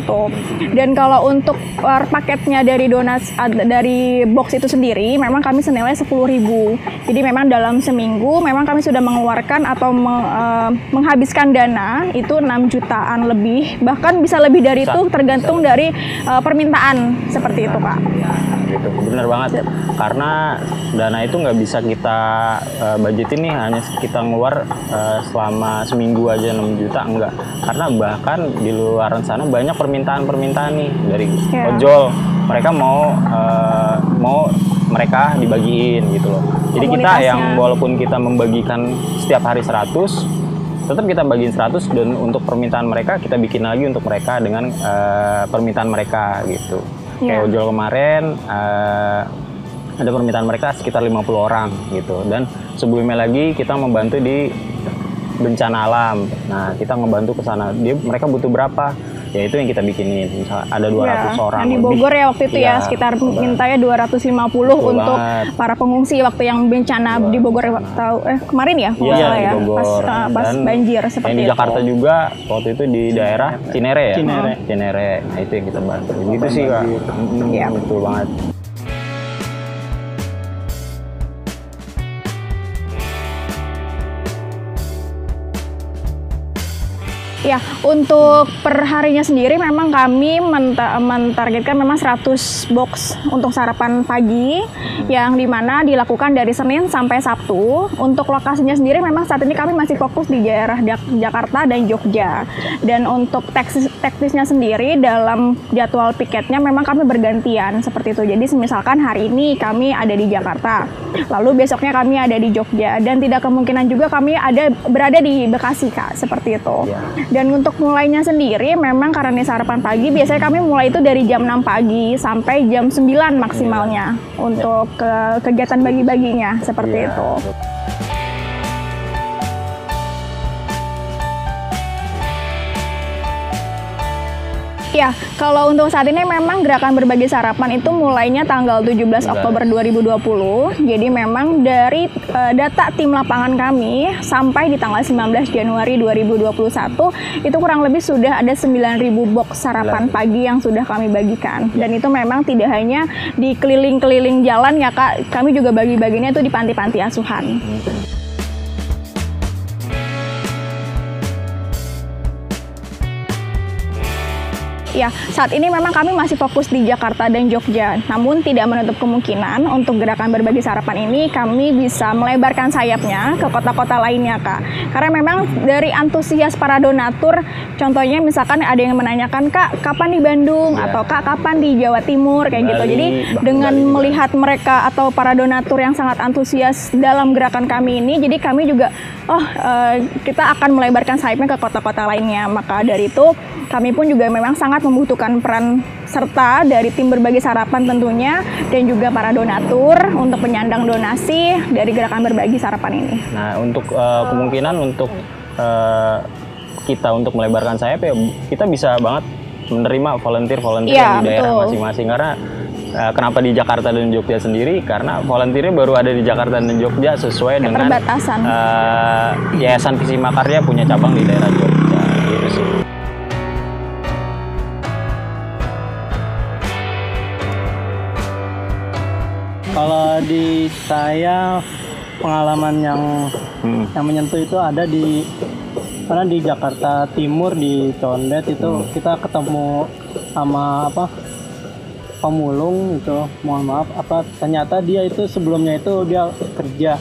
itu. Dan kalau untuk per paketnya dari donasi dari box itu sendiri memang kami senilai 10.000. Jadi memang dalam seminggu memang kami sudah mengeluarkan atau menghabiskan dana itu 6 jutaan lebih, bahkan bisa lebih dari itu tergantung dari permintaan seperti itu, Pak. Gitu, benar banget. Karena dana itu nggak bisa kita budgetin nih hanya kita ngeluar selama seminggu aja 6 juta, enggak. Karena bahkan di luar sana banyak permintaan nih dari ojol. Mereka mau mereka dibagiin gitu loh. Jadi kita yang walaupun kita membagikan setiap hari 100, tetap kita bagiin 100 dan untuk permintaan mereka kita bikin lagi untuk mereka dengan permintaan mereka gitu. Kayak ojol kemarin ada permintaan mereka sekitar 50 orang gitu. Dan sebelumnya lagi kita membantu di bencana alam. Nah, kita ngebantu ke sana. Mereka butuh berapa? Ya itu yang kita bikinin. Misal ada 200 orang. Yang di Bogor ya waktu itu ya sekitar mintanya 250 untuk para pengungsi waktu yang bencana di Bogor kemarin ya? Iya, di Bogor. Pas banjir seperti itu. Yang di Jakarta juga waktu itu di daerah Cinere ya? Cinere. Nah, itu yang kita bantu. Gitu sih, Kak. Betul banget. Ya, untuk perharinya sendiri memang kami mentargetkan memang 100 box untuk sarapan pagi yang dimana dilakukan dari Senin sampai Sabtu. Untuk lokasinya sendiri memang saat ini kami masih fokus di daerah Jakarta dan Jogja. Dan untuk teknisnya sendiri dalam jadwal piketnya memang kami bergantian seperti itu. Jadi misalkan hari ini kami ada di Jakarta, lalu besoknya kami ada di Jogja, dan tidak kemungkinan juga kami berada di Bekasi, Kak, seperti itu. Dan untuk mulainya sendiri memang karena ini sarapan pagi, biasanya kami mulai itu dari jam 6 pagi sampai jam 9 maksimalnya untuk kegiatan bagi-baginya seperti itu. Ya, kalau untuk saat ini memang gerakan berbagi sarapan itu mulainya tanggal 17 Oktober 2020. Jadi memang dari data tim lapangan kami sampai di tanggal 19 Januari 2021 itu kurang lebih sudah ada 9.000 box sarapan pagi yang sudah kami bagikan. Dan itu memang tidak hanya di keliling-keliling jalan ya, Kak, kami juga bagi-baginya itu di panti-panti asuhan. Ya, saat ini memang kami masih fokus di Jakarta dan Jogja. Namun tidak menutup kemungkinan untuk gerakan berbagi sarapan ini kami bisa melebarkan sayapnya ke kota-kota lainnya, Kak. Karena memang dari antusias para donatur, contohnya misalkan ada yang menanyakan, Kak, kapan di Bandung? Atau Kak, kapan di Jawa Timur? Kayak gitu. Jadi dengan melihat mereka atau para donatur yang sangat antusias dalam gerakan kami ini, jadi kami juga, kita akan melebarkan sayapnya ke kota-kota lainnya. Maka dari itu, kami pun juga memang sangat membutuhkan peran serta dari tim berbagi sarapan tentunya dan juga para donatur untuk penyandang donasi dari gerakan berbagi sarapan ini. Nah, untuk kemungkinan untuk kita untuk melebarkan sayap ya kita bisa banget menerima volunteer di daerah masing-masing. Karena kenapa di Jakarta dan Jogja sendiri? Karena volunteernya baru ada di Jakarta dan Jogja sesuai dengan Yayasan Visima Karya punya cabang di daerah Jogja. Gitu sih. Kalau di saya pengalaman yang menyentuh itu ada karena di Jakarta Timur di Condet itu kita ketemu sama pemulung itu, mohon maaf ternyata dia itu sebelumnya itu dia kerja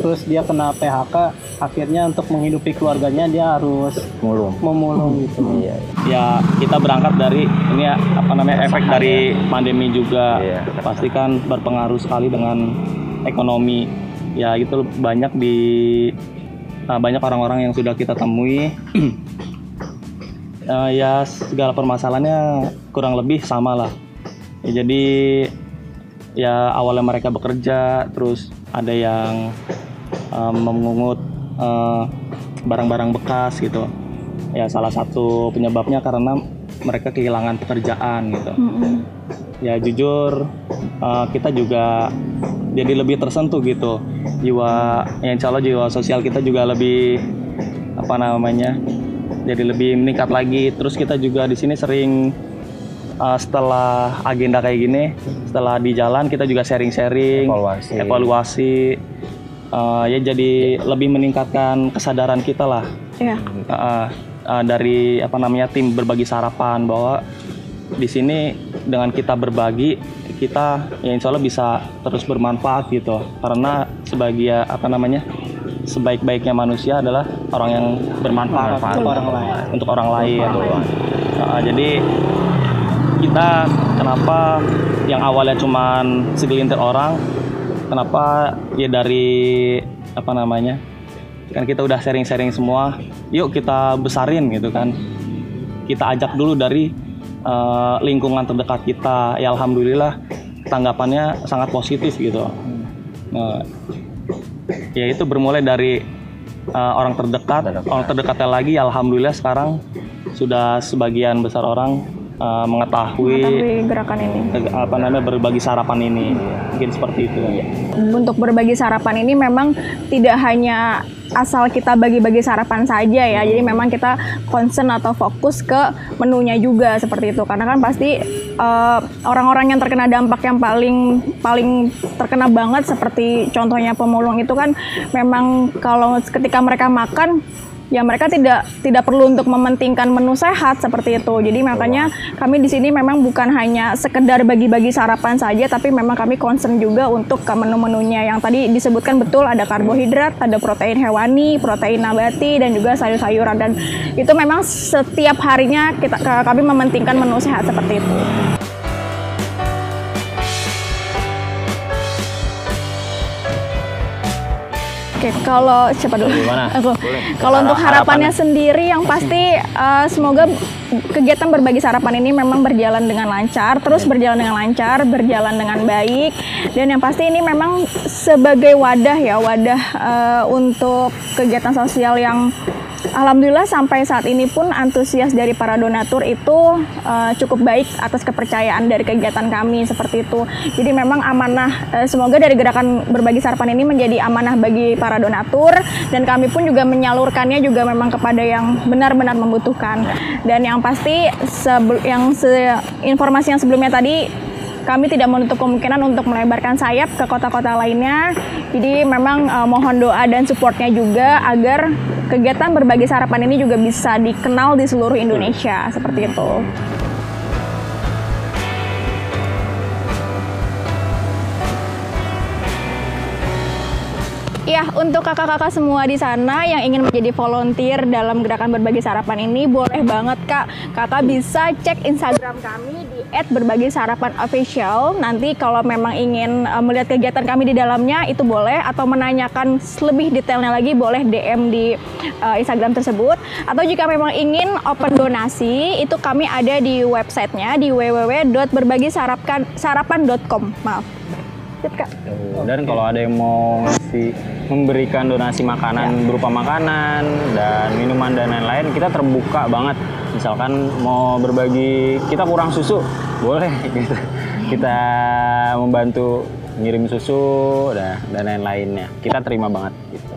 terus dia kena PHK, akhirnya untuk menghidupi keluarganya dia harus memulung gitu. Ya kita berangkat dari ini efek dari pandemi juga, pasti kan berpengaruh sekali dengan ekonomi. Ya itu banyak orang-orang yang sudah kita temui. Ya segala permasalahannya kurang lebih sama lah. Ya, jadi ya awalnya mereka bekerja, terus ada yang memungut barang-barang bekas gitu. Ya salah satu penyebabnya karena mereka kehilangan pekerjaan gitu. Ya jujur kita juga jadi lebih tersentuh gitu. Insya Allah jiwa sosial kita juga lebih jadi lebih meningkat lagi. Terus kita juga di sini sering setelah agenda kayak gini, setelah di jalan kita juga sharing-sharing, evaluasi. Ya jadi lebih meningkatkan kesadaran kita lah. Iya. Dari tim berbagi sarapan, bahwa di sini dengan kita berbagi, kita ya insya Allah bisa terus bermanfaat gitu. Karena sebaik-baiknya manusia adalah orang yang bermanfaat untuk orang lain. Jadi kita kenapa yang awalnya cuman segelintir orang, kenapa ya dari kan kita udah sharing-sharing semua, yuk kita besarin gitu kan. Kita ajak dulu dari lingkungan terdekat kita. Ya alhamdulillah tanggapannya sangat positif gitu. Ya itu bermulai dari orang terdekatnya lagi. Alhamdulillah sekarang sudah sebagian besar orang mengetahui gerakan ini, berbagi sarapan ini. Mungkin seperti itu. Untuk berbagi sarapan ini memang tidak hanya asal kita bagi-bagi sarapan saja ya. Jadi memang kita concern atau fokus ke menunya juga seperti itu. Karena kan pasti orang-orang yang terkena dampak yang paling terkena banget, seperti contohnya pemulung itu kan, memang kalau ketika mereka makan ya mereka tidak perlu untuk mementingkan menu sehat seperti itu. Jadi makanya kami di sini memang bukan hanya sekedar bagi-bagi sarapan saja, tapi memang kami concern juga untuk ke menu-menunya yang tadi disebutkan. Betul, ada karbohidrat, ada protein hewani, protein nabati, dan juga sayur-sayuran. Dan itu memang setiap harinya kami mementingkan menu sehat seperti itu. Oke, kalau siapa dulu? Kalau untuk harapannya sendiri, yang pasti semoga kegiatan berbagi sarapan ini memang berjalan dengan lancar, berjalan dengan baik, dan yang pasti ini memang sebagai wadah untuk kegiatan sosial yang alhamdulillah sampai saat ini pun antusias dari para donatur itu cukup baik atas kepercayaan dari kegiatan kami seperti itu. Jadi memang amanah, semoga dari gerakan berbagi sarapan ini menjadi amanah bagi para donatur, dan kami pun juga menyalurkannya juga memang kepada yang benar-benar membutuhkan. Dan yang pasti informasi yang sebelumnya tadi, kami tidak menutup kemungkinan untuk melebarkan sayap ke kota-kota lainnya. Jadi memang mohon doa dan supportnya juga agar kegiatan berbagi sarapan ini juga bisa dikenal di seluruh Indonesia seperti itu. Ya, untuk kakak-kakak semua di sana yang ingin menjadi volunteer dalam gerakan berbagi sarapan ini, boleh banget kakak bisa cek Instagram kami di @berbagisarapanofficial. Nanti kalau memang ingin melihat kegiatan kami di dalamnya itu boleh, atau menanyakan lebih detailnya lagi boleh DM di Instagram tersebut. Atau jika memang ingin open donasi, itu kami ada di websitenya di www.berbagisarapan.com. Maaf. Dan kalau ada yang mau memberikan donasi makanan berupa makanan dan minuman dan lain-lain, kita terbuka banget. Misalkan mau berbagi, kita kurang susu, boleh gitu. Kita membantu ngirim susu dan lain-lainnya. Kita terima banget gitu.